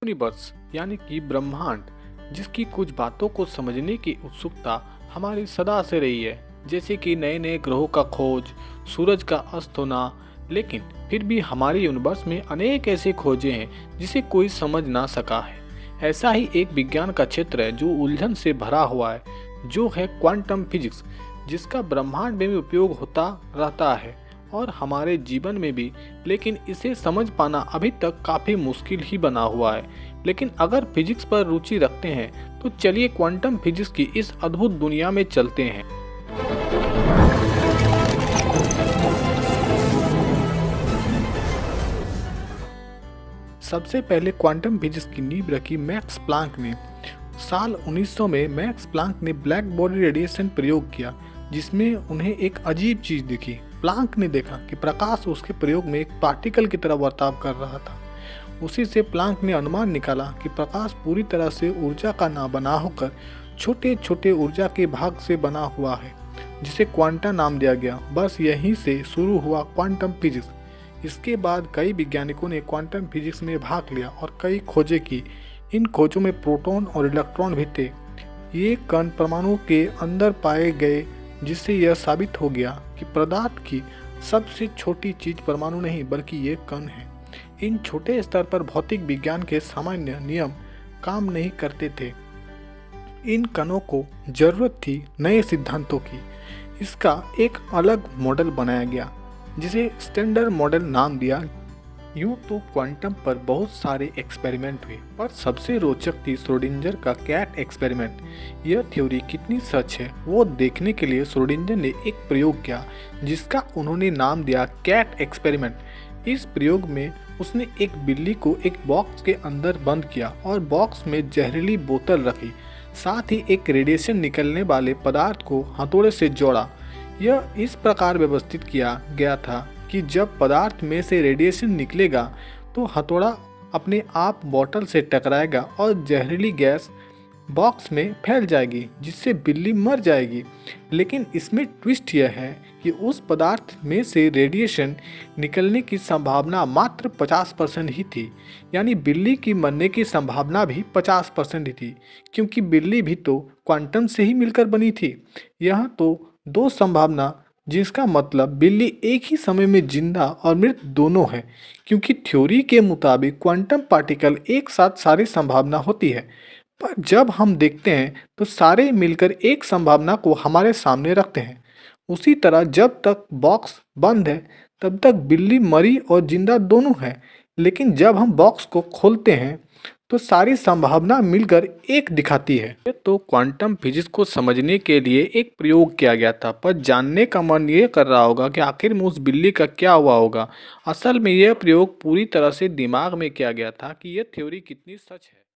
Universe यानी कि ब्रह्मांड, जिसकी कुछ बातों को समझने की उत्सुकता हमारी सदा से रही है, जैसे कि नए नए ग्रहों का खोज, सूरज का अस्त होना। लेकिन फिर भी हमारे यूनिवर्स में अनेक ऐसे खोजें हैं जिसे कोई समझ ना सका है। ऐसा ही एक विज्ञान का क्षेत्र है जो उलझन से भरा हुआ है, जो है क्वांटम फिजिक्स, जिसका ब्रह्मांड में भी उपयोग होता रहता है और हमारे जीवन में भी। लेकिन इसे समझ पाना अभी तक काफ़ी मुश्किल ही बना हुआ है। लेकिन अगर फिजिक्स पर रुचि रखते हैं तो चलिए क्वांटम फिजिक्स की इस अद्भुत दुनिया में चलते हैं। सबसे पहले क्वांटम फिजिक्स की नींव रखी मैक्स प्लांक ने। साल 1900 में मैक्स प्लांक ने ब्लैक बॉडी रेडिएशन प्रयोग किया, जिसमें उन्हें एक अजीब चीज दिखी। प्लांक ने देखा कि प्रकाश उसके प्रयोग में एक पार्टिकल की तरह बर्ताव कर रहा था। उसी से प्लांक ने अनुमान निकाला कि प्रकाश पूरी तरह से ऊर्जा का ना बना होकर छोटे छोटे ऊर्जा के भाग से बना हुआ है, जिसे क्वांटा नाम दिया गया। बस यहीं से शुरू हुआ क्वांटम फिजिक्स। इसके बाद कई वैज्ञानिकों ने क्वांटम फिजिक्स में भाग लिया और कई खोजें की। इन खोजों में प्रोटॉन और इलेक्ट्रॉन भी थे। ये कण परमाणु के अंदर पाए गए, जिससे यह साबित हो गया कि पदार्थ की सबसे छोटी चीज परमाणु नहीं बल्कि ये कण है। इन छोटे स्तर पर भौतिक विज्ञान के सामान्य नियम काम नहीं करते थे। इन कणों को जरूरत थी नए सिद्धांतों की। इसका एक अलग मॉडल बनाया गया, जिसे स्टैंडर्ड मॉडल नाम दिया। यूँ तो क्वांटम पर बहुत सारे एक्सपेरिमेंट हुए, पर सबसे रोचक थी श्रोडिंगर का कैट एक्सपेरिमेंट। यह थ्योरी कितनी सच है वो देखने के लिए श्रोडिंगर ने एक प्रयोग किया, जिसका उन्होंने नाम दिया कैट एक्सपेरिमेंट। इस प्रयोग में उसने एक बिल्ली को एक बॉक्स के अंदर बंद किया और बॉक्स में जहरीली बोतल रखी। साथ ही एक रेडिएशन निकलने वाले पदार्थ को हथौड़े से जोड़ा। यह इस प्रकार व्यवस्थित किया गया था कि जब पदार्थ में से रेडिएशन निकलेगा तो हथौड़ा अपने आप बोतल से टकराएगा और जहरीली गैस बॉक्स में फैल जाएगी, जिससे बिल्ली मर जाएगी। लेकिन इसमें ट्विस्ट यह है कि उस पदार्थ में से रेडिएशन निकलने की संभावना मात्र 50% ही थी, यानी बिल्ली की मरने की संभावना भी 50% ही थी, क्योंकि बिल्ली भी तो क्वांटम से ही मिलकर बनी थी। यह तो दो संभावना, जिसका मतलब बिल्ली एक ही समय में जिंदा और मृत दोनों है, क्योंकि थ्योरी के मुताबिक क्वांटम पार्टिकल एक साथ सारी संभावना होती है। पर जब हम देखते हैं तो सारे मिलकर एक संभावना को हमारे सामने रखते हैं। उसी तरह जब तक बॉक्स बंद है तब तक बिल्ली मरी और जिंदा दोनों है। लेकिन जब हम बॉक्स को खोलते हैं तो सारी संभावना मिलकर एक दिखाती है। ये तो क्वांटम फिजिक्स को समझने के लिए एक प्रयोग किया गया था, पर जानने का मन ये कर रहा होगा कि आखिर में उस बिल्ली का क्या हुआ होगा। असल में यह प्रयोग पूरी तरह से दिमाग में किया गया था कि यह थ्योरी कितनी सच है।